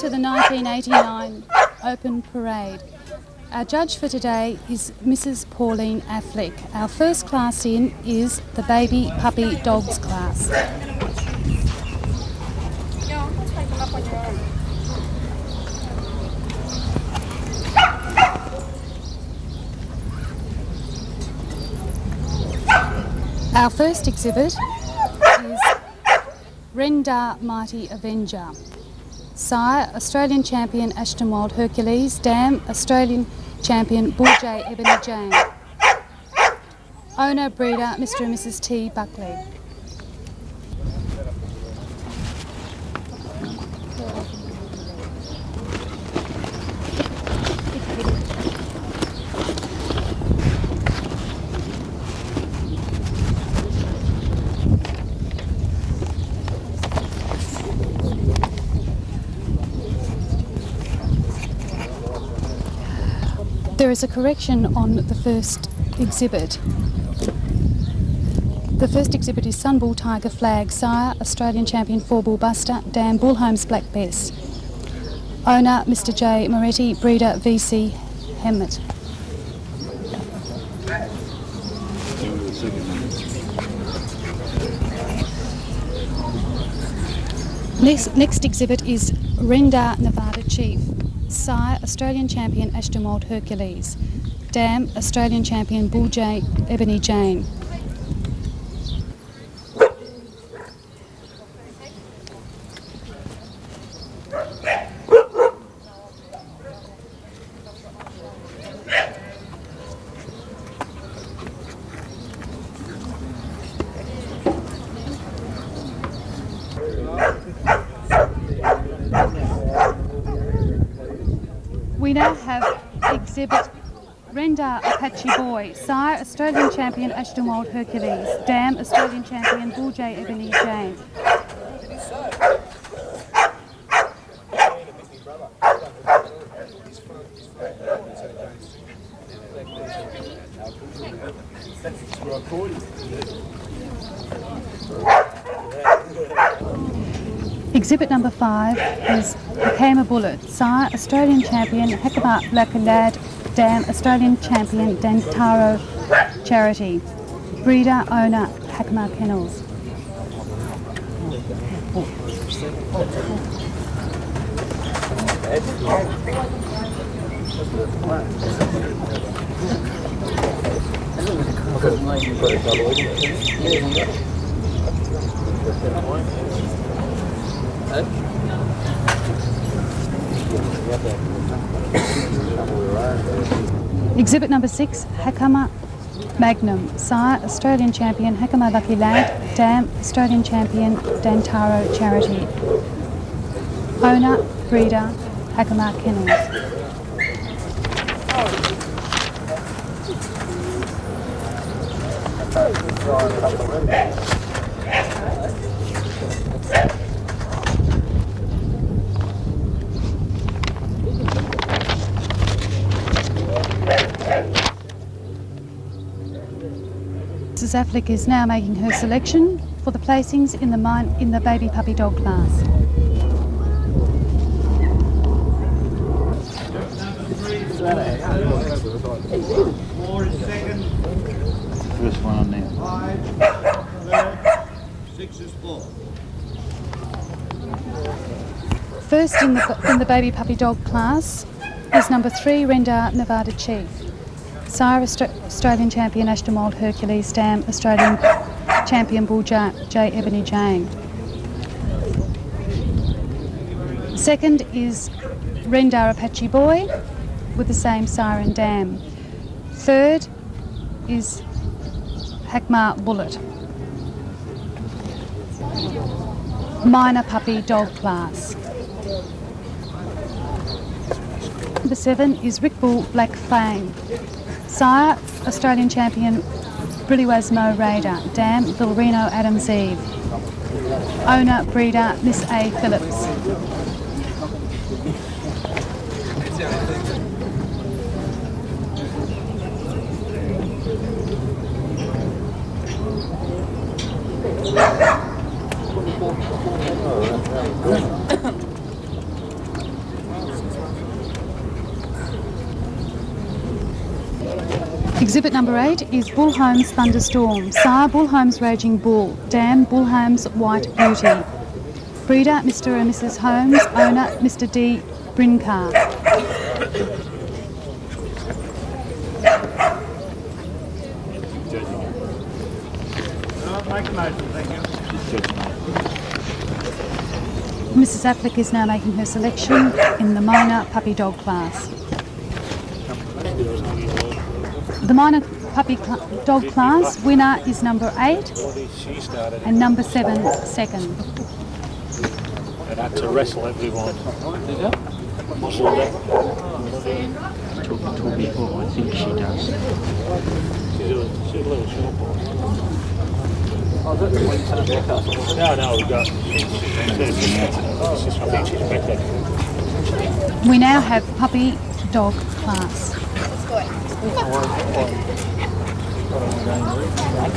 to the 1989 Open Parade. Our judge for today is Mrs. Pauline Afflick. Our first class in is the baby puppy dogs class. Our first exhibit is Rendar Mighty Avenger. Sire, Australian Champion Ashton Wild Hercules. Dam, Australian Champion Bull J Ebony Jane. Owner, breeder, Mr. and Mrs. T. Buckley. There is a correction on the first exhibit. The first exhibit is Sun Bull Tiger Flag. Sire, Australian Champion 4-Bull Buster. Dam, Bull Holmes Black Bess. Owner, Mr. J. Moretti. Breeder, VC Hemmett. Next exhibit is Rendar Nevada Chief. Sire, Australian Champion Ashton Wild Hercules. Dam, Australian Champion Bull J Ebony Jane. We now have exhibit Rendar Apache Boy. Sire, Australian Champion Ashton Wild Hercules. Dam, Australian Champion Bull J Ebony Jane. Exhibit number 5 is Became a Bullet. Sire, Australian Champion Heckabat Black Lad. Dam, Australian Champion Dantaro Charity. Breeder, owner, Hakama Kennels. Exhibit number 6, Hakama Magnum. Sire, Australian Champion Hakama Lucky Lad. Dam, Australian Champion Dantaro Charity. Owner, breeder, Hakama Kennels. Mrs. Afflick is now making her selection for the placings in the baby puppy dog class. First one on there. 6 is full. First in the baby puppy dog class is number 3, Rendar Nevada Chief. Sire, Australian Champion Ashton Wild Hercules. Dam, Australian Champion Bull J Ebony Jane. Second is Rendar Apache Boy with the same sire and dam. Third is Hakma Bullet. Minor puppy dog class. Number 7 is Rick Bull Black Fang. Sire, Australian Champion Brilliwasmo Raider. Dam, Villarino Adams Eve. Owner, breeder, Miss A. Phillips. Exhibit number 8 is Bull Holmes Thunderstorm. Sire, Bull Holmes Raging Bull. Dam, Bull Holmes White Beauty. Breeder, Mr. and Mrs. Holmes. Owner, Mr. D. Brincar. Mrs. Afflick is now making her selection in the minor puppy dog class. The minor puppy dog class winner is number 8 and number 7 second. I'd had to wrestle everyone. Muscle it. Told before, I think she does. She's a little short boy. No, we got. I think she's better. We now have puppy dog class.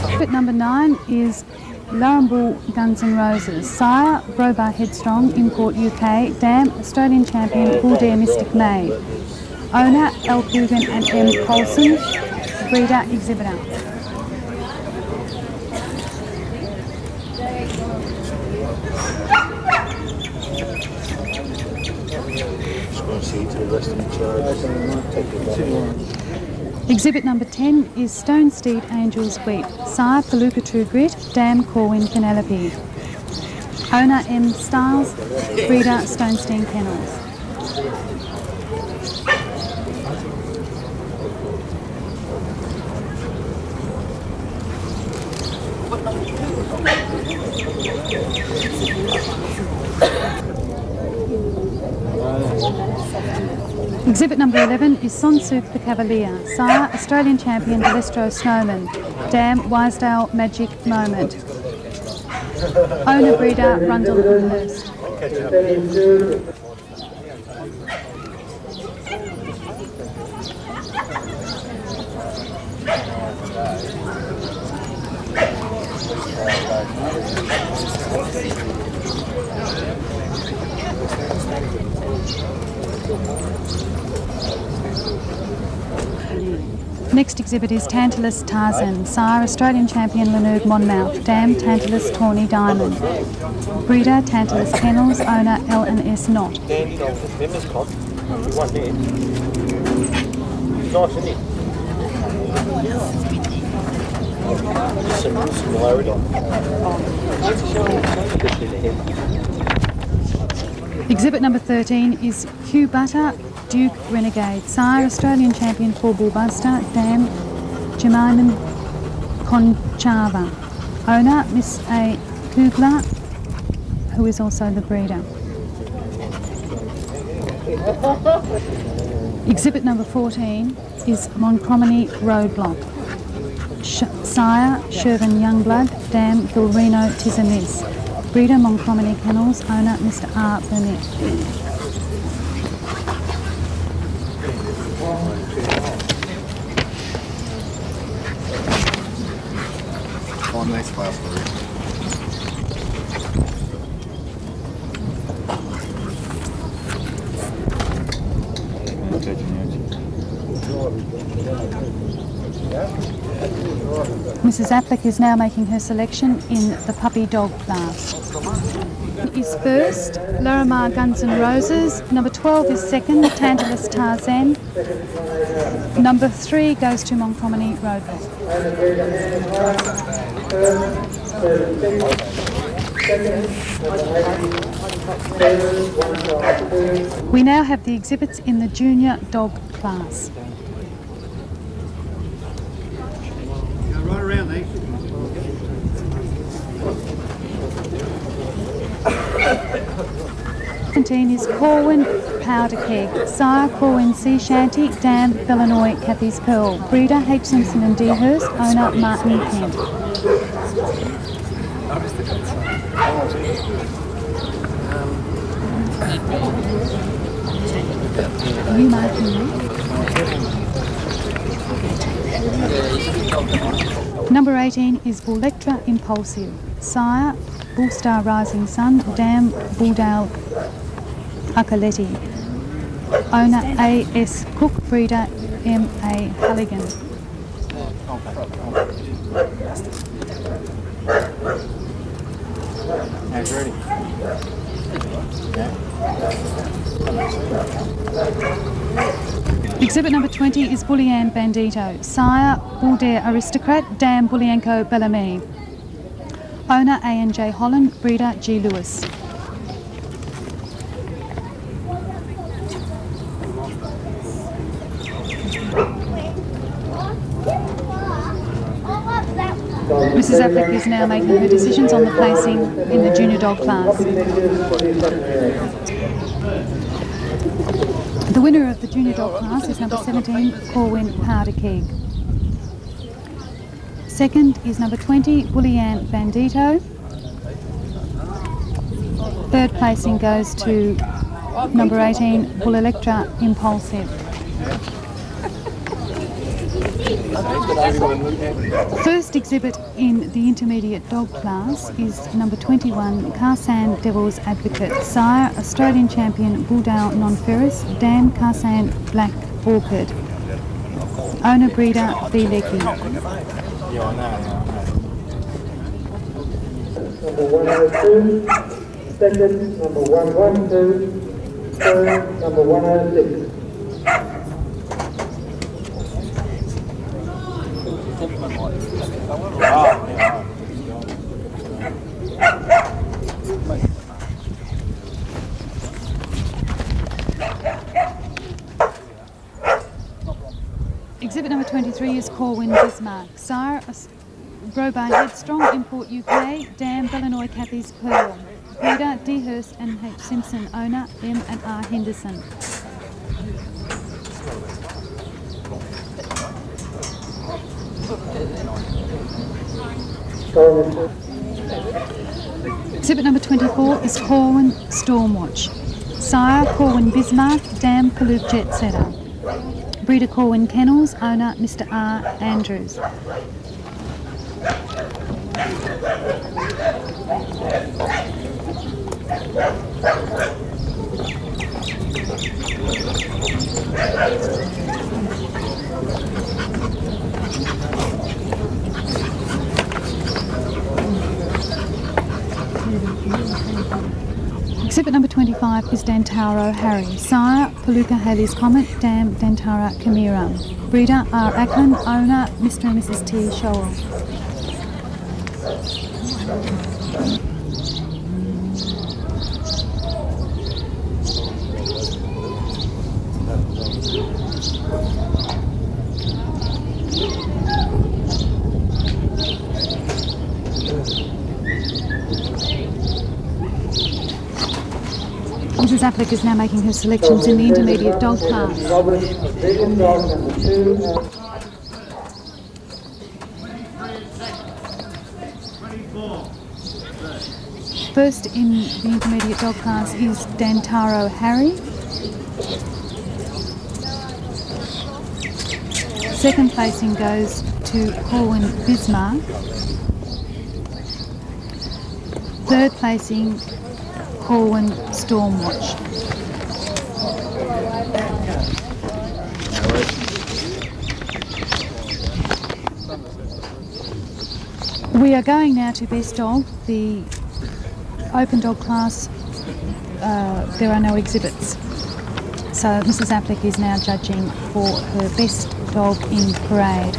Exhibit number 9 is Larrambull Guns N' Roses. Sire, Brobar Headstrong, Import UK. Dam, Australian Champion, Bull Dare Mystic May. Owner, L. Coogan and M. Colson. Breeder, Exhibitor. Just going to see to the rest of the charge. Exhibit number 10 is Stone Steed Angels Wheat. Sire, Palooka True Grit. Dam, Corwin Penelope. Owner, M. Styles. Breeder, Stonestein Kennels. Exhibit number 11 is Sonsook the Cavalier. Sire, Australian Champion Delestro Snowman. Dam, Wisedale Magic Moment. Owner, Breeder, Rundle and Hurst. Next exhibit is Tantalus Tarzan. Sire, Australian Champion Lanurg Monmouth. Dam, Tantalus Tawny Diamond. Breeder, Tantalus Kennels. Owner, L&S Knott. Nice, isn't it? Similarity. Exhibit number 13 is Hugh Butter, Duke Renegade. Sire, Australian Champion for Bullbuster. Dam, Jemima Conchava. Owner, Miss A. Kugler, who is also the breeder. Exhibit number 14 is Montgomery Roadblock. Sire, Shervin Youngblood. Dam, Gilreno Tizamis. Breeder, Montgomery Kennels. Owner, Mr. R. Burnett. Oh, nice class. Mrs. Afflick is now making her selection in the puppy dog class. Is first, Laramar Guns N' Roses. Number 12 is second, Tantalus Tarzan. Number 3 goes to Montgomery Roadblock. We now have the exhibits in the junior dog class. Right around there. 17 is Corwin Powder Keg. Sire, Corwin Sea Shanty. Dam, Illinois Kathy's Pearl. Breeder, H. Simpson and D. Hurst. Owner, Martin Kent. Are you marking me? Number 18 is Bullectra Impulsive. Sire, Bullstar Rising Sun. Dam, Bulldale Akaletti. Owner, A.S. Cook. Breeder, M.A. Halligan. Hands ready. Exhibit number 20 is Bullian Bandito. Sire, Bull Dare Aristocrat, Dam Bullianco Bellamy. Owner A&J Holland, breeder G. Lewis. Mrs. Afflick is now making her decisions on the placing in the junior dog class. The winner of the junior dog class is number 17, Corwin Powder Keg. Second is number 20, Bullian Bandito. Third placing goes to number 18, Bull Electra Impulsive. First exhibit in the intermediate dog class is number 21, Carsan Devil's Advocate. Sire, Australian champion Bulldale Non-Ferrous, Dam Carsan Black Orchid. Owner breeder B. Leggy. Yeah, I know. Number 102, second, number 112, third, number 106. Exhibit number 23 is Corwin Bismarck. Sire, Robar Headstrong, Import UK, Dam Bellanoy Cathy's Pearl. Breeder D. Hurst and H. Simpson. Owner M. and R. Henderson. Exhibit number 24 is Corwin Stormwatch. Sire, Corwin Bismarck, Dam Paloop Jet Setter. Breeder Corwin Kennels, owner Mr. R. Andrews. Exhibit number 25 is Dantaro Harry. Sire, Palooka Haley's Comet, Dam Dantara Chimera. Breeder R. Ackland, owner Mr. and Mrs. T. Showell. Mrs. Afflick is now making her selections in the intermediate dog class. First in the intermediate dog class is Dantaro Harry. Second placing goes to Corwin Bismarck. Third placing, Corwin Stormwatch. We are going now to Best Dog, the open dog class. There are no exhibits. So Mrs. Afflick is now judging for her Best Dog in Parade.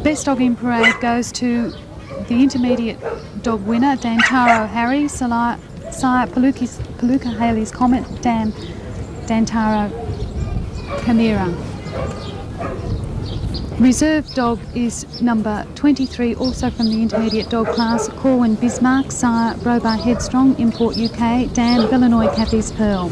Best Dog in Parade goes to the intermediate dog winner, Dantaro Harry, Sire Palooka Haley's Comet, Dam Dantaro Chimera. Reserve dog is number 23, also from the intermediate dog class, Corwin Bismarck, Sire Robar Headstrong, Import UK, Dam Bellanoy Cathy's Pearl.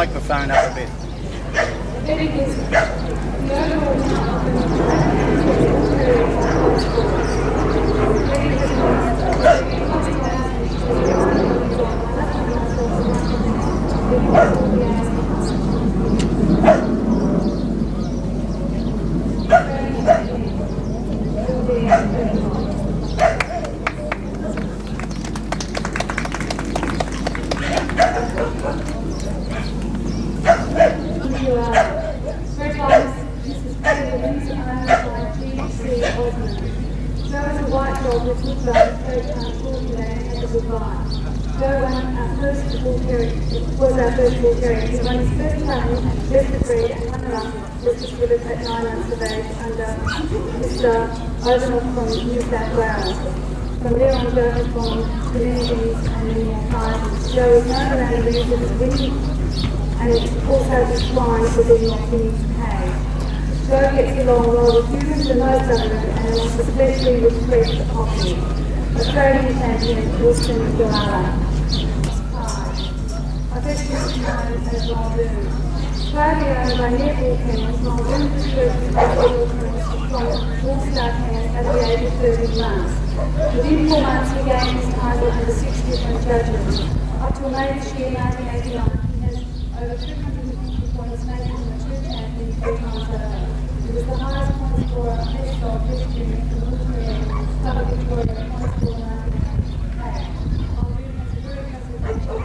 microphone up a bit. Was our first bull terrier. He won his first time, left the breed and runner-up was distributed at 9 months of age under Mr. Overnoff from New South Wales. From there on, Joe has formed communities and many more prizes. Joe is known around the region as winning and it's also declined within North Sydney's cave. Joe gets along well with humans and most of them and is especially with Fred the Coffee. Australian champion Wilson Gilala. This is known as Muldoon. Proudly owned by Netball Kennels, Muldoon was first from All-Star Kennels at the age of 13 months. Within 4 months, he gained his title under 6 different judges. Up to May this year, 1989, he has over 250 points, making him a true champion 3 times over. He was the highest point scorer, best dog, best junior, and North American Club of Victoria point scorer in 1988. Muldoon has a very impressive picture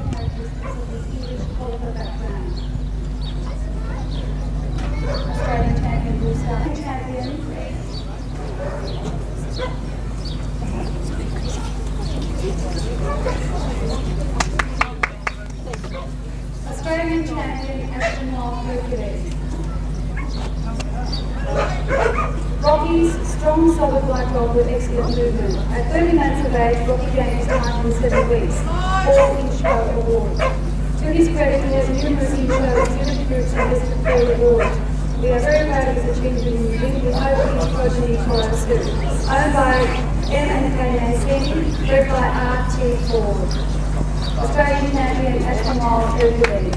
and takes on Australian champion, Blue Star champion. Australian champion, Astronaut Hercules. Rocky's strong, solid white dog with excellent movement. At 30 months of age, Rocky gained his title in 7 weeks, all in show awards. To his credit, he has numerous in-show exhibit groups and listed for awards. We are very proud of his achievement in the league. We hope his progeny follows suit. Owned by M&K Mancini, bred by R.T. Ford. Australian champion, Astronaut Hercules.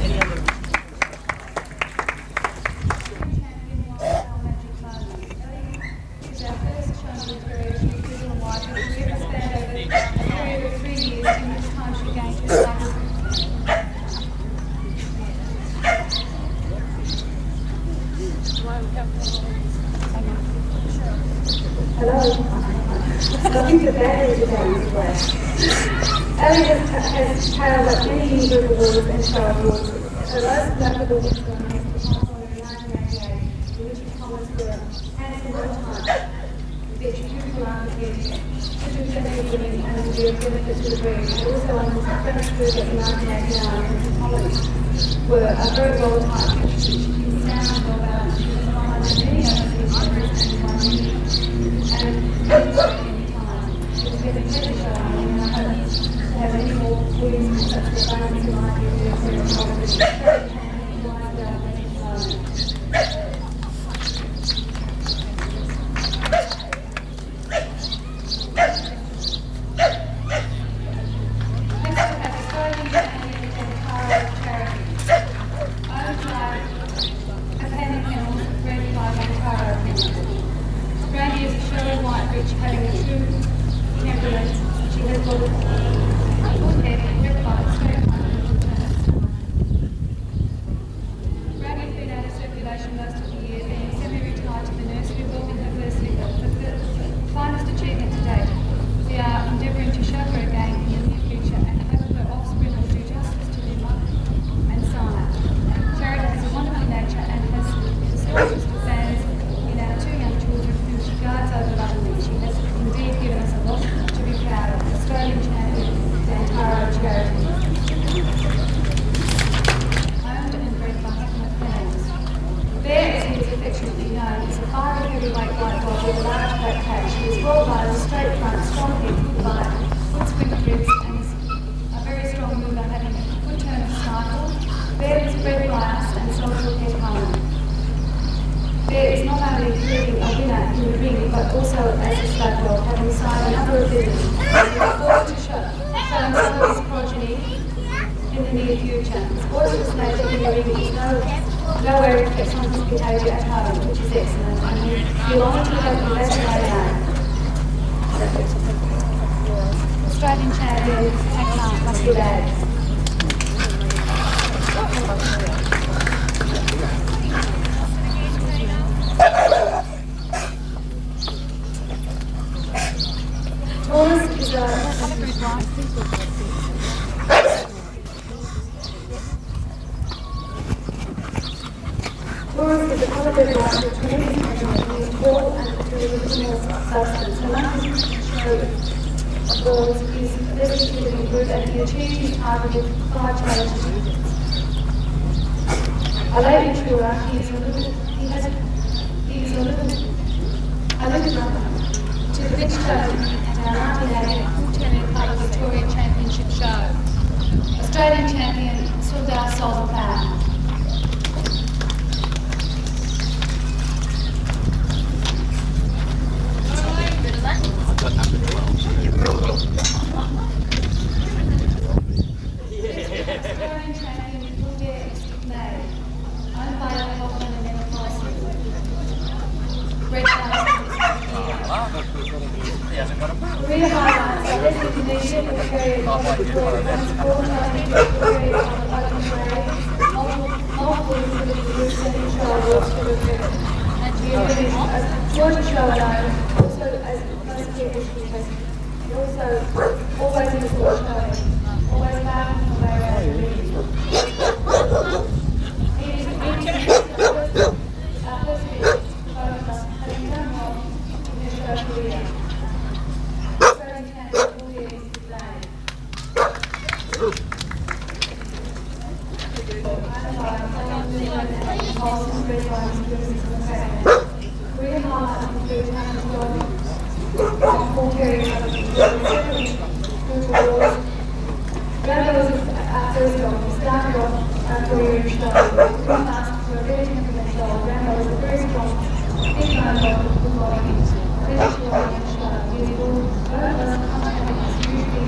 Hello. Nothing to battery today. Ellie has held up many individual awards and show awards. Her most notable was the Masters in 1988, in which he comments were handsome all time, which beautiful arms again, winning and will be of benefit to the breed. Also on the French Bird in 1989, and his comments were a very well type, which is sound and well balanced. She was behind many overseas breeds and won many. And any time. It has been a pleasure showing, and I hope to have many more wins and such performances in my view. near future. Sports at this stage of your evening nowhere reflects on his behaviour at home, which is excellent, and you'll honestly hope the best day. Australian champion, Afflick, must be bad. Taurus is a colourful light with tremendous measurement in tall and three-dimensional substance. The last of balls is very suitably good, and he achieved his target with 5 challenges. A late maturer, he is a little brother to the big show at our 1988 Full Terrier Club Victoria Championship show. Australian champion, Sildar Soul Power. Career highlights are recognition of very multiple Georgia show alone, also as most people he also always in the sport showing, always laughing from way around the He is our first photograph having done well in his show career. Career highlights include having full carrying Rambo was our first dog. We started off our career in show. We passed to a very temperamental dog. Rambo was the very strong, big bone dog with good body. Eventually on the show. He will both of us come up with his usually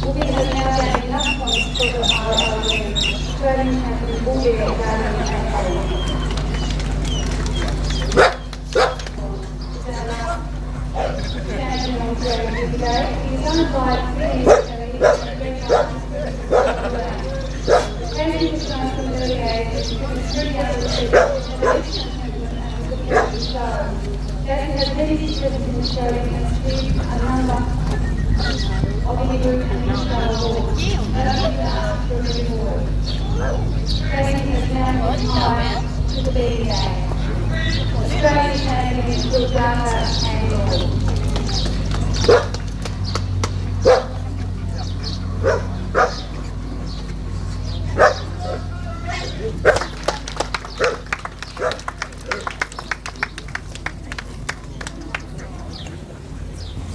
We'll be Australian champion Bull Bear Garden and Home. Champion of Australia here today. He is owned by Casey was shown from an early age and becoming 3 years Casey has many successes in Australia and achieved a number of the group and national awards. Casey has now retired to the BBA. Australian champion Bill Data and Lord.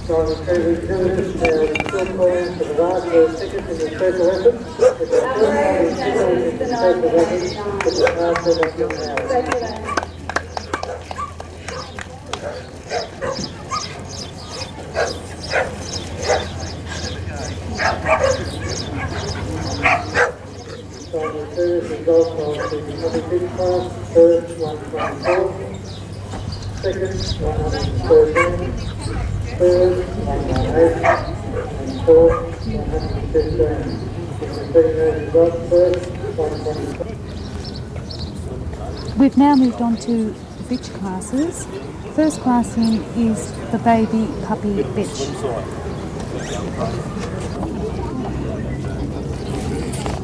So the previous diligence and still calling for the last tickets in the special effort. It's a full body ticket in the special effort. It's a hard set up your now. So the previous results of the competition class, first 124, second 113. Third, 118, and fourth, 115. First, 125. We've now moved on to the bitch classes. First class in is the baby puppy bitch.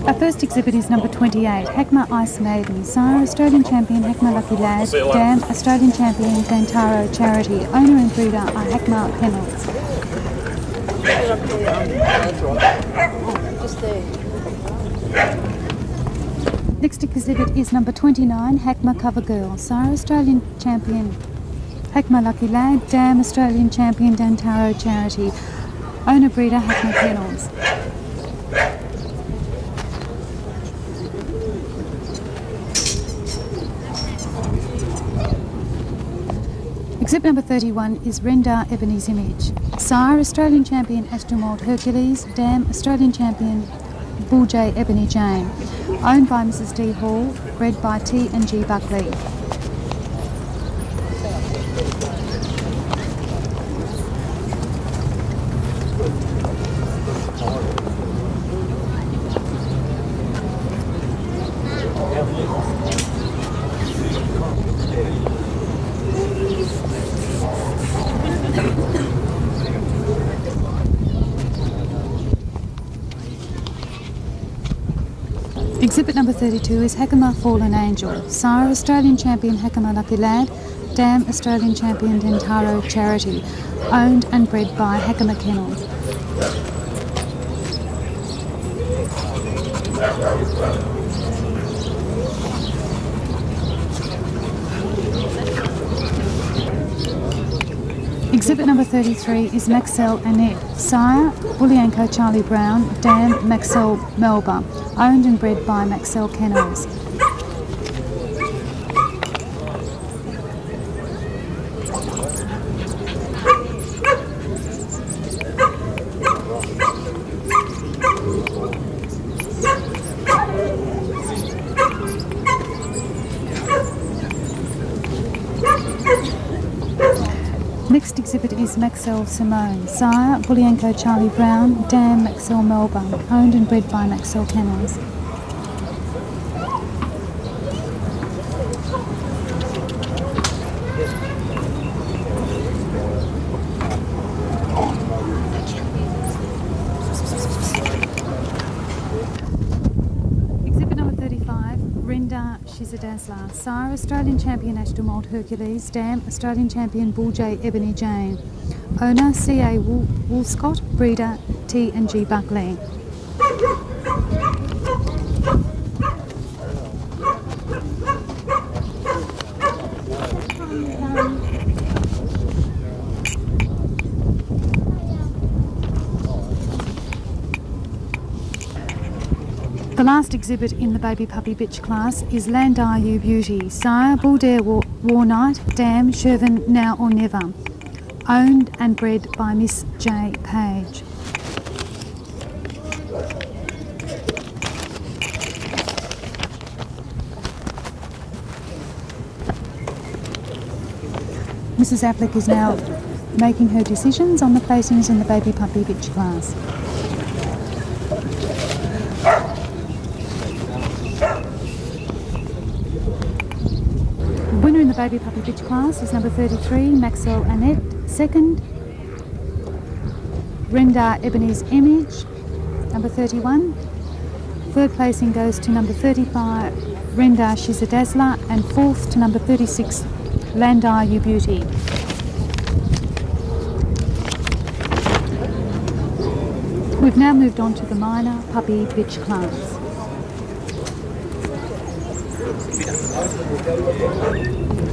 Our first exhibit is number 28, Hackma Ice Maiden, sire Australian champion Hackma Lucky Lad, dam Australian champion Gantaro Charity, owner and breeder are Hackma Kennels. Next exhibit is number 29, Hackma Cover Girl, sire Australian champion Hackma Lucky Lad, dam Australian champion Gantaro Charity, owner breeder Hackma Kennels. Exhibit number 31 is Rendar Ebony's Image. Sire, Australian champion Astromold Hercules, dam Australian champion Bull J Ebony Jane. Owned by Mrs D Hall, bred by T and G Buckley. Exhibit number 32 is Hackma Fallen Angel. Sire, Australian champion Hackma Lucky Lad, dam Australian champion Dentaro Charity. Owned and bred by Hackma Kennels. Exhibit number 33 is Maxell Annette. Sire, Bullianco Charlie Brown, dam Maxell Melba. Owned and bred by Maxell Kennels. Next exhibit is Maxell Simone. Sire, Bullianco Charlie Brown, dam Maxell Melba. Owned and bred by Maxell Kennels. Exhibit number 35, Rendar Shizadazzler. Sire, Australian champion Astromold Hercules, dam Australian champion Bull J Ebony Jane. Owner C.A. Woolscott, breeder T and G Buckley. The last exhibit in the baby puppy bitch class is Landar You Beauty. Sire, Bull Dare War Knight, dam Shervin Now or Never. Owned and bred by Miss J. Page. Mrs. Afflick is now making her decisions on the placings in the baby puppy bitch class. The winner in the baby puppy bitch class is number 33, Maxwell Annette. Second, Rendar Ebony's Image, number 31. Third placing goes to number 35, Rendar She's a Dazzler, and fourth to number 36, Landar You Beauty. We've now moved on to the minor puppy bitch class.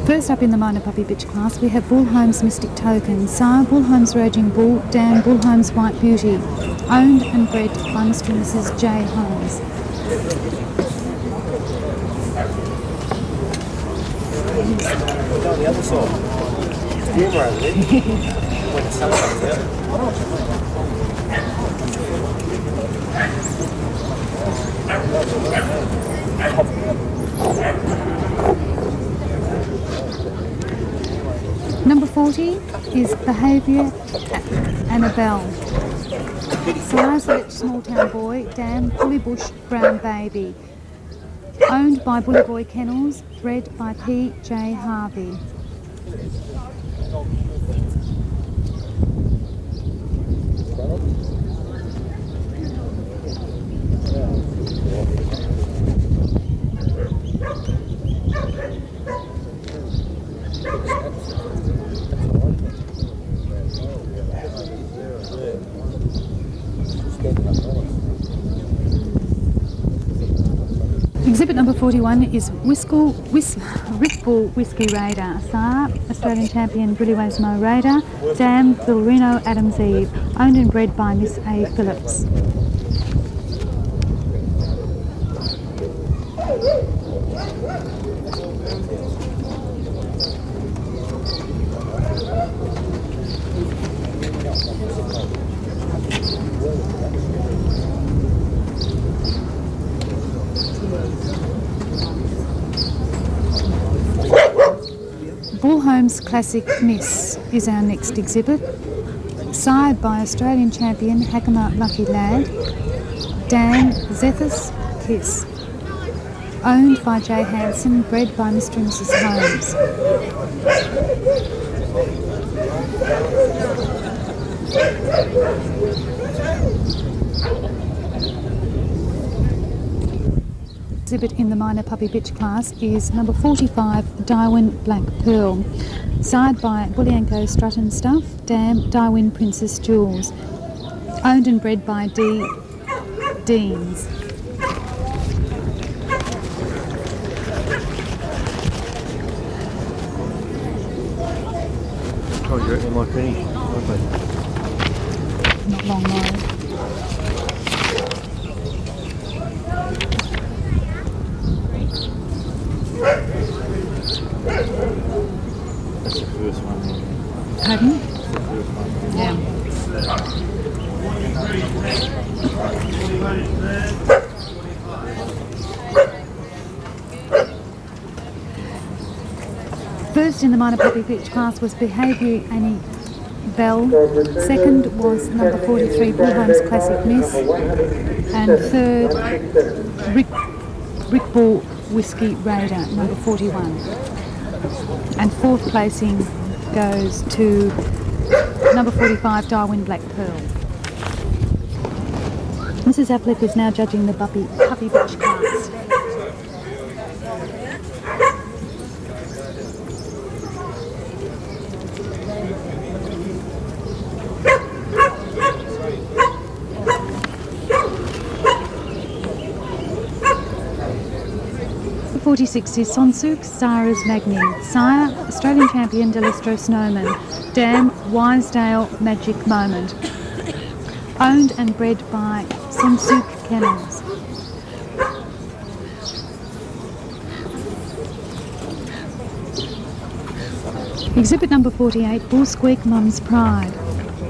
First up in the minor puppy bitch class, we have Bullholmes Mystic Token, sire Bullholmes Raging Bull, dam Bullholmes White Beauty, owned and bred by Mr. and Mrs. J. Holmes. Go on the other side. Warmer over there. When the sun comes out. Number 40 is Behaviour Annabelle. Size Rich Small Town Boy, dam Bully Bush Brown Baby. Owned by Bully Boy Kennels, bred by P.J. Harvey. Exhibit number 41 is Rickbull Whiskey Raider, sire Australian champion Brilliways Mo Raider, dam Villarino Adams Eve, owned and bred by Miss A. Phillips. Bullholmes Classic Miss is our next exhibit, sired by Australian champion Hakama Lucky Lad, dam Zethus Kiss, owned by J. Hanson, bred by Mr. and Mrs. Holmes. Exhibit in the minor puppy bitch class is number 45, Darwin Black Pearl, sired by Bulyanko Strut and Stuff, dam Darwin Princess Jewels, owned and bred by D. Deans. Oh, you reckon they might finish? Not long though. That's the first one. Pardon? Yeah. First in the minor puppy bitch class was Behaviour Annie Bell. Second was number 43, Bullholmes Classic Miss. And third, Rickbull Whiskey Raider, number 41. And fourth placing goes to number 45, Darwin Black Pearl. Mrs. Afflick is now judging the puppy bitch class. The 46 is Sonsuk Sarah's Magni, sire Australian champion Delestro Snowman, dam Wisedale Magic Moment, owned and bred by Sonsuk Kennels. Exhibit number 48, Bull Squeak Mum's Pride,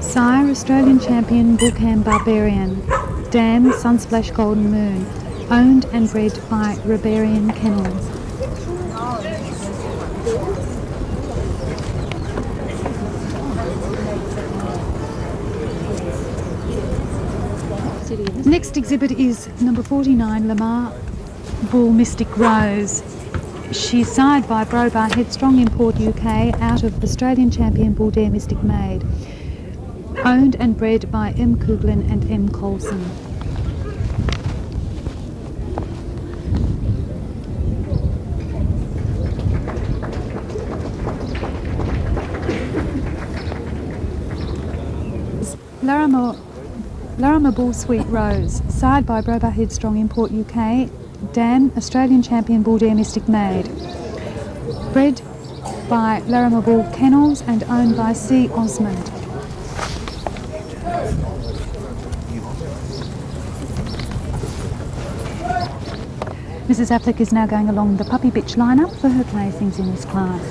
sire Australian champion Bullcam Barbarian, dam Sunsplash Golden Moon, owned and bred by Rebarian Kennels. Next exhibit is number 49, Lamar Bull Mystic Rose. She's sired by Brobar Headstrong Import UK out of Australian champion Bull Dare Mystic Maid. Owned and bred by M. Kuglin and M. Colson. Laramie Bull Sweet Rose, sired by Brobar Headstrong Import UK, dam Australian champion Bull Dare Mystic Maid. Bred by Laramie Bull Kennels and owned by C. Osmond. Mrs. Afflick is now going along the puppy bitch lineup for her placings in this class.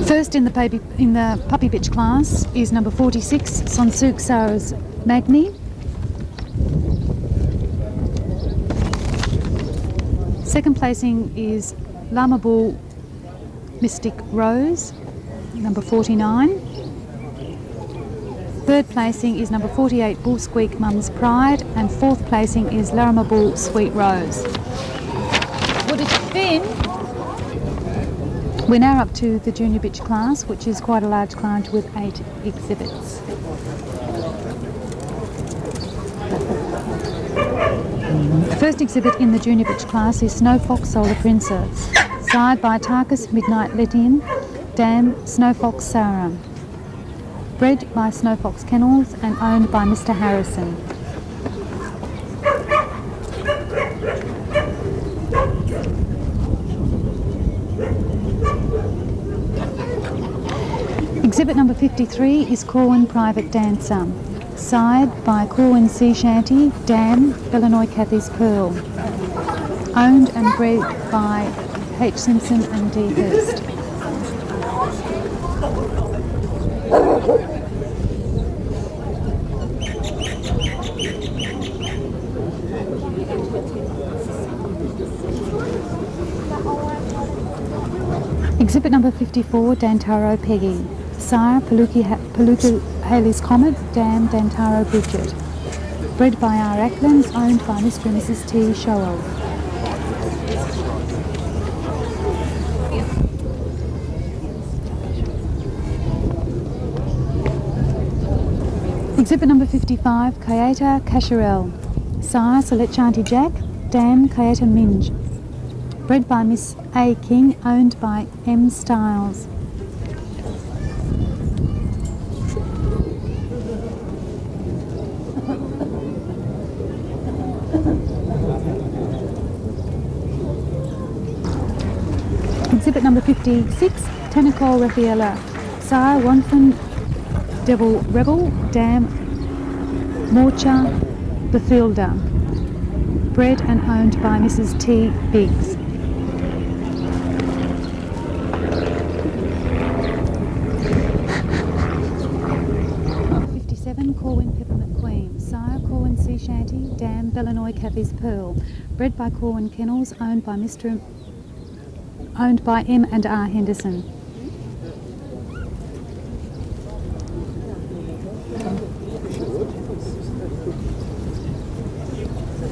First in the puppy bitch class is number 46, Sonsuk Sarah's Magni. Second placing is Lama Bull Mystic Rose, number 49. Third placing is number 48, Bull Squeak Mum's Pride, and fourth placing is Laramie Bull Sweet Rose. What did you think? We're now up to the junior bitch class, which is quite a large class with 8 exhibits. The first exhibit in the junior bitch class is Snow Fox Solar Princess, sired by Tarkus Midnight Let-In, dam Snow Fox Sarah. Bred by Snow Fox Kennels and owned by Mr. Harrison. Exhibit number 53 is Corwin Private Dancer, sired by Corwin Sea Shanty, dam Illinois Cathy's Pearl. Owned and bred by H. Simpson and D. Hurst. Exhibit number 54, Dantaro Peggy. Sire, Paluca Haley's Comet, dam Dantaro Bridget. Bred by R. Acklands, owned by Mr. and Mrs. T. Showell. Exhibit number 55, Kayeta Casherel. Sire, Select Auntie Jack, dam Kayeta Minge. Bred by Miss A. King, owned by M. Styles. Exhibit number 56, Tenacol Raffaella. Sire, Wanfin Devil Rebel, dam Morcha Bethilda. Bred and owned by Mrs. T. Biggs. Corwin Peppermint Queen. Sire, Corwin Sea Shanty, dam Illinois Cathy's Pearl. Bred by Corwin Kennels, owned by M and R Henderson.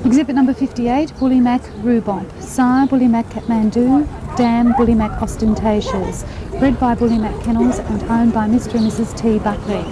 Exhibit number 58, Bully Mac Rhubarb. Sire, Bully Mac Kathmandu, dam Bully Mac Ostentatious. Bred by Bully Mac Kennels and owned by Mr. and Mrs. T. Buckley.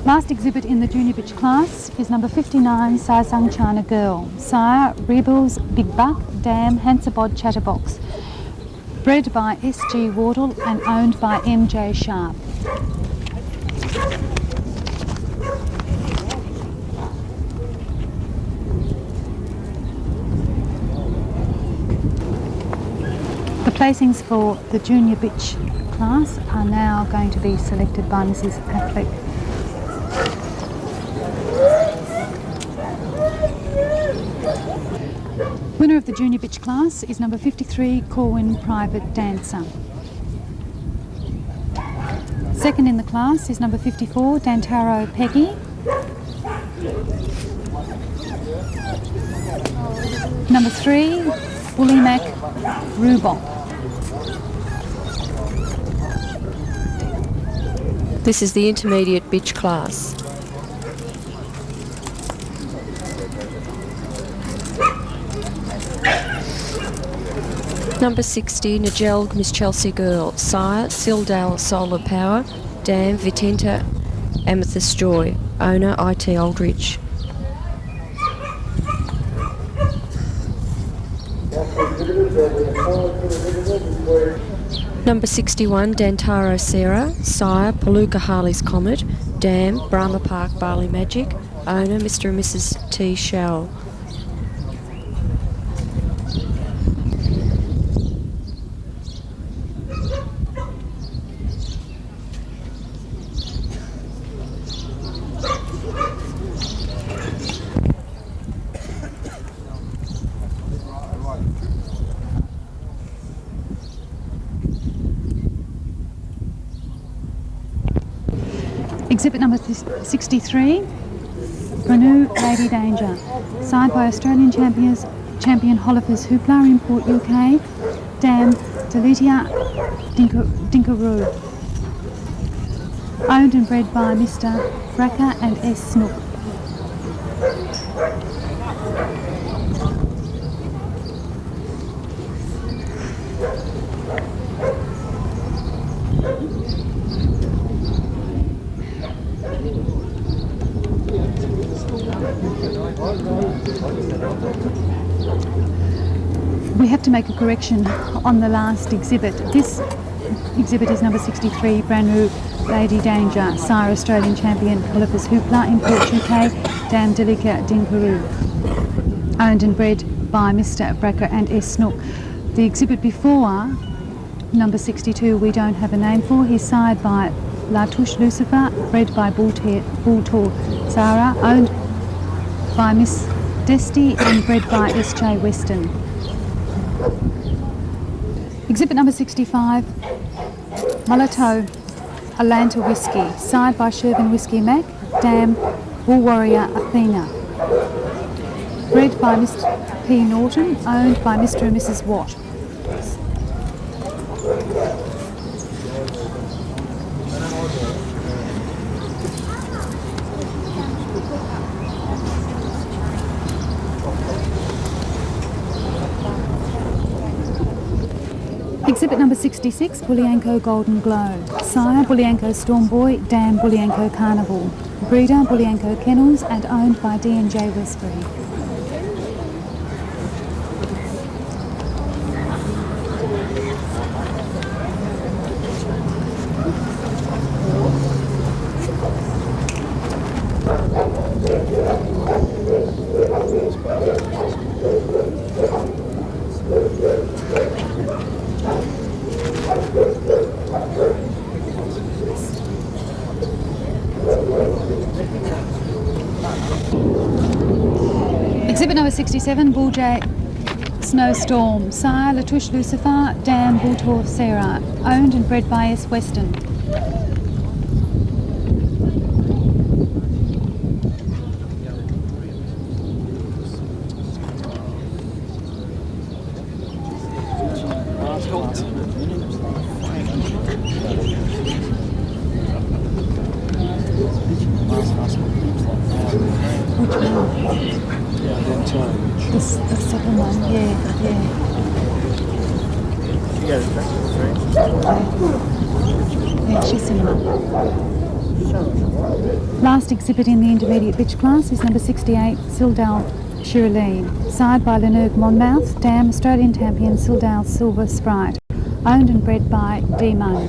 Last exhibit in the junior bitch class is number 59, Saisang China Girl. Sire, Rebels Big Buck, dam Hansabod Chatterbox. Bred by S.G. Wardle and owned by M.J. Sharp. The Placings for the junior bitch class are now going to be selected by Mrs. Afflick. Winner of the junior bitch class is number 53, Corwin Private Dancer. Second in the class is number 54, Dantaro Peggy. Number 3, Woolly Rubok. This is the intermediate bitch class. Number 60, Nigel Miss Chelsea Girl, sire, Sildale Solar Power, dam, Vitenta Amethyst Joy, owner, IT Aldrich. Number 61, Dantaro Sarah, sire, Palooka Harley's Comet, dam, Brahma Park Barley Magic, owner, Mr. and Mrs. T. Shell. Exhibit number 63, Renew Lady Danger, signed by Australian champion Hollifer's Hoopla Import UK, dam, Delitia Dinkaroo, owned and bred by Mr. Bracker and S. Snook. We have to make a correction on the last exhibit. This exhibit is number 63, Brand New Lady Danger, sire Australian champion Oliver's Hoopla, Import UK, dam Delica Dinkaroo, owned and bred by Mr. Bracker and S. Snook. The exhibit before, number 62, we don't have a name for. He's sired by La Touche Lucifer, bred by Bulltor Sarah, owned by Miss Desty and bred by S.J. Weston. Exhibit number 65, Mulatto Atlanta Whiskey, sired by Shervin Whiskey Mac, dam Bull Warrior Athena, bred by Mr. P. Norton, owned by Mr. and Mrs. Watt. Exhibit number 66, Bulyanko Golden Glow, sire Bulyanko Stormboy, dam Bulyanko Carnival, breeder Bulyanko Kennels and owned by D&J Westbury. Exhibit number 67, Bull J Snowstorm, sire Latouche Lucifer, dam Bulltor Sarah, owned and bred by S. Weston. The second one, yeah. Yeah, she's similar. Last exhibit in the intermediate bitch class is number 68, Sildale Shirlene, sired by Lenerg Monmouth, dam Australian champion Sildale Silver Sprite, owned and bred by D. Mo.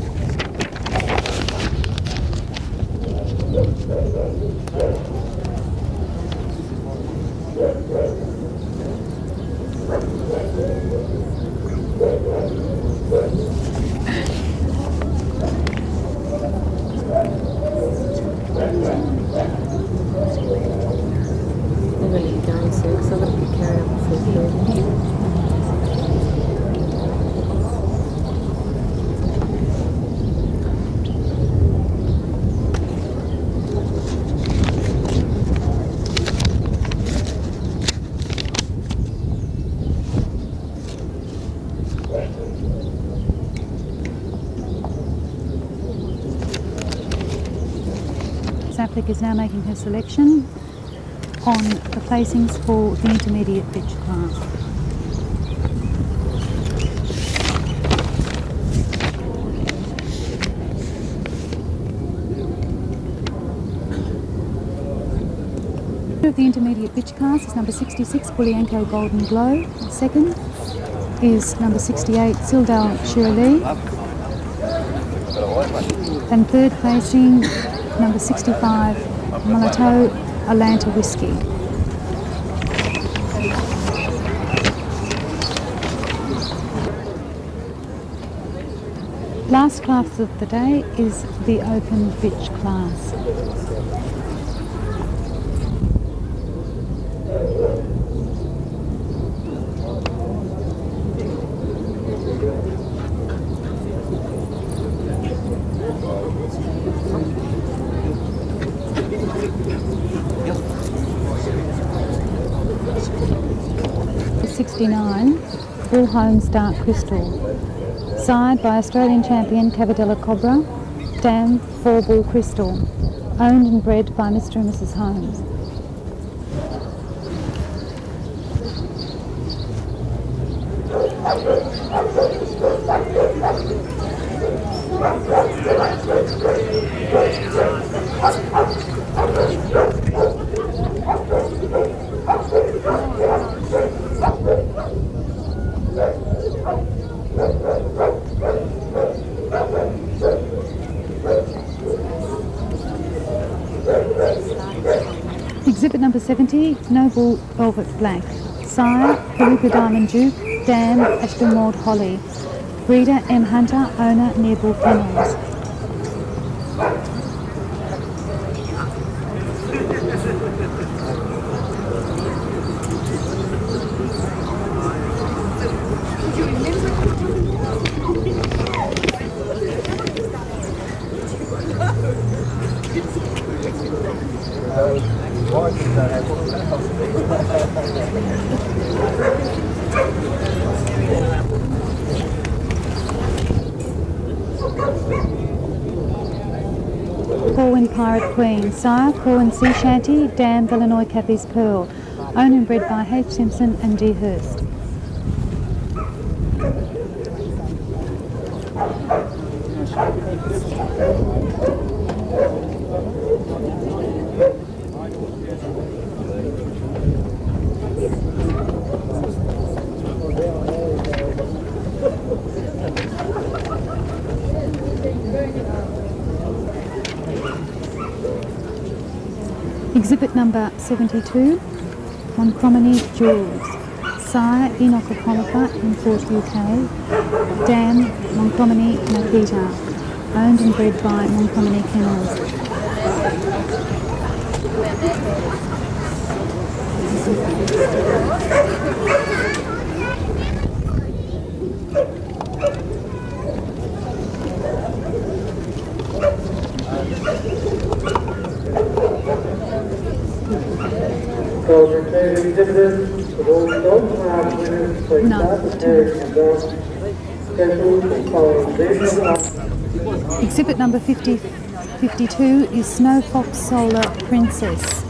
Afflick is now making her selection on the placings for the intermediate bitch class. Of the intermediate bitch class is number 66, Bulyanko Golden Glow. Second is number 68, Sildal Shirley. And third placing, number 65, Mulatto Atlanta Whiskey. Last class of the day is the open bitch class. Bull Holmes Dark Crystal, sired by Australian champion Cavadella Cobra, dam 4 Bull Crystal, owned and bred by Mr. and Mrs. Holmes. Exhibit number 70, Noble Velvet Black, sire, Kaluka Diamond Duke, dam, Ashton Maud Holly, breeder M. Hunter, owner, Nearbull Kennels. Corwin Pirate Queen, sire, Corwin Sea Shanty, dam, Illinois Cappy's Pearl, owned and bred by H. Simpson and D. Hurst. Exhibit number 72, Montgomery Jewels, sire, Enoch of Holifa in Port UK, dam, Montgomery Makita, owned and bred by Montgomery Kennels. Exhibit number 52 is Snow Fox Solar Princess,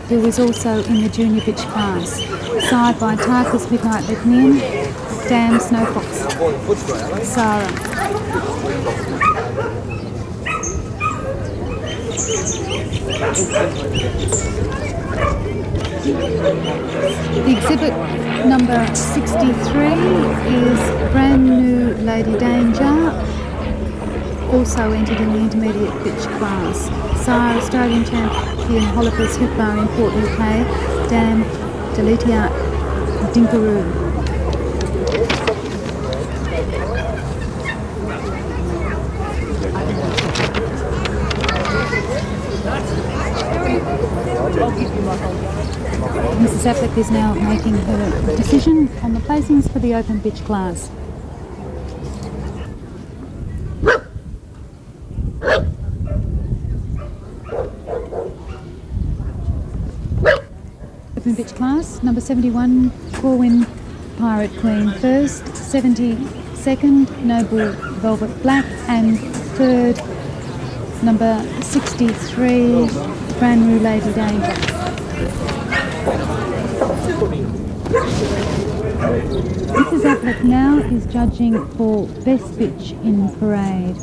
who is also in the junior bitch class, sired by Tarkus Midnight Lithium, dam, Snow Fox, Sarah. Exhibit number 63 is brand new Lady Danger, also entered in the intermediate bitch class. Sire, Australian champion Holifa's Hoop Bar in Port UK, dam, Deletia Dinkaroo. Mrs. Afflick is now making her decision on the placings for the open bitch class. Open bitch class, number 71, Corwin Pirate Queen first, 72nd, Noble Velvet Black, and third, number 63, Brand New Lady Danger. Mrs. Afflick now is judging for Best Bitch in Parade.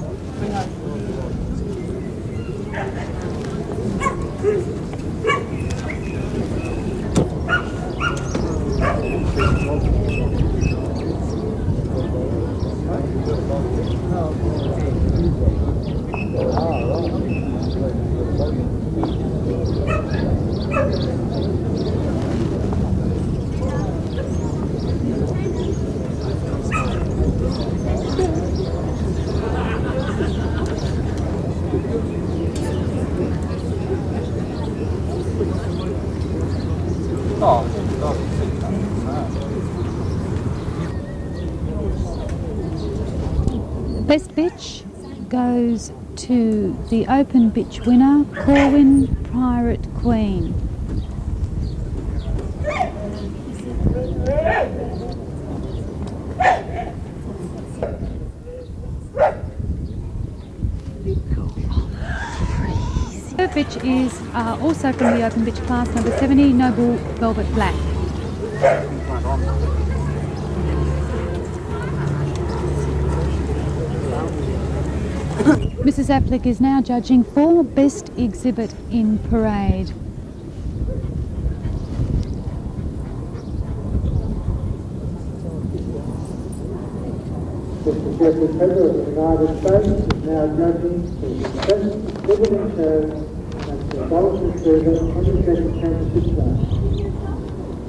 Best Bitch goes to the open bitch winner, Corwin Pirate Queen. Third bitch is also from the open bitch class, number 70, Noble Velvet Black. Mrs. Afflick is now judging for Best Exhibit in Parade. Mr. Jeffrey Pedler of the United States is now judging for the Best Exhibit in Show at the Bolton Cruiser 22nd Championship Class.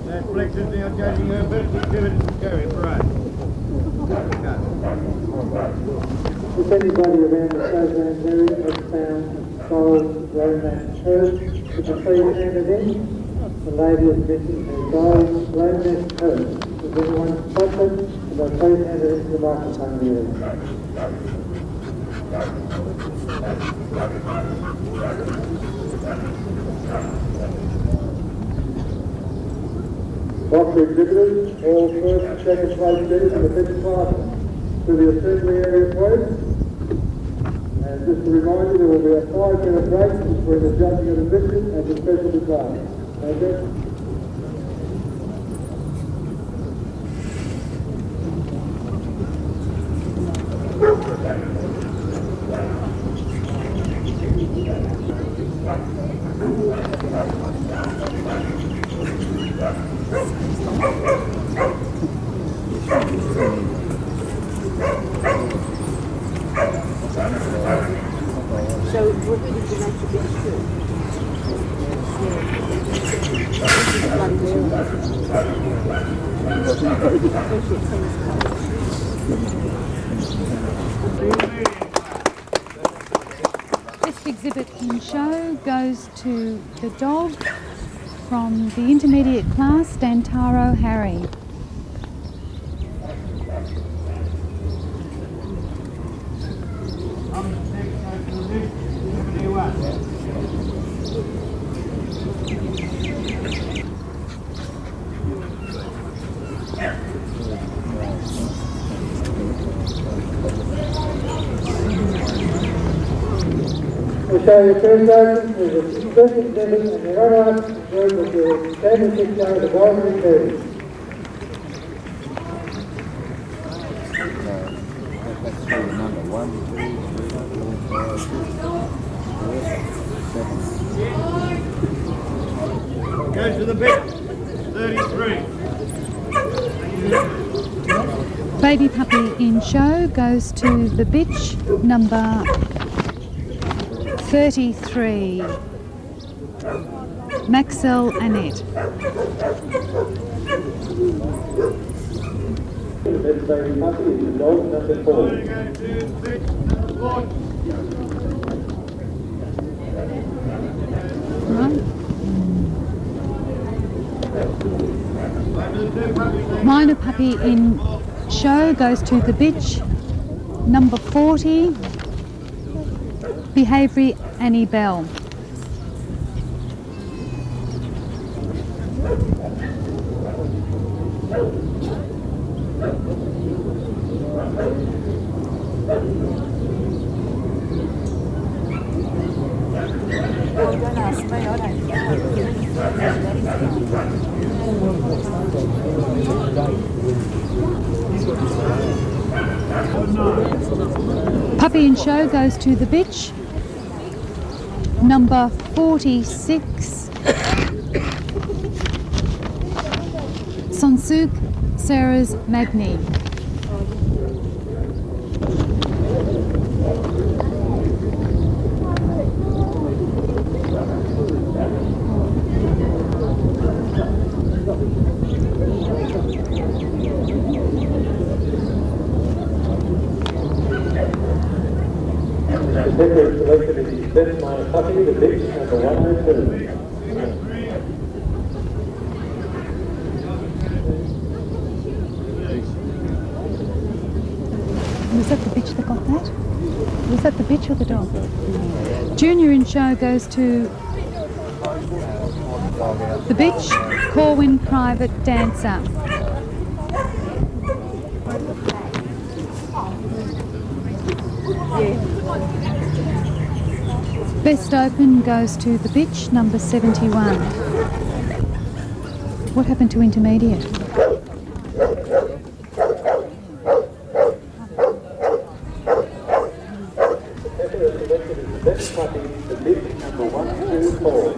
Afflick is now judging her best exhibit in show in parade. If anybody around the showground area has found a gold romance purse with a three-handed end, the lady is missing a gold romance purse. Does anyone spot it? And they'll three-handed into the microphone area. Box exhibitors, all first and second place bidders in the fifth class to the assembly area, please. And just to remind you, there will be a 5-minute break between the judging of the victim and the specialty class. Okay? So what did you make a bit true? Best Exhibit in Show goes to the dog from the intermediate class, Dantaro Harry. We'll show you two versions with the first exhibit and the runner-up group of the championship show, the Golden Retrievers. Goes to the bit, 33. Baby Puppy in Show goes to the bitch, number 33, Maxell Annette. The best baby puppy is the dog number 4. Right. Minor puppy in show goes to the bitch. Number 40, Behaviory Annie Bell. Don't ask me, I Puppy in show goes to the bitch. Number 46, Sonsuk Sarah's Magni. The secretary selected as his best minor puppy, the bitch, number 102. Was that the bitch that got that? Was that the bitch or the dog? Junior in show goes to the bitch, Corwin Private Dancer. Best Open goes to the bitch, number 71. What happened to intermediate? Best puppy, the bitch, number 124.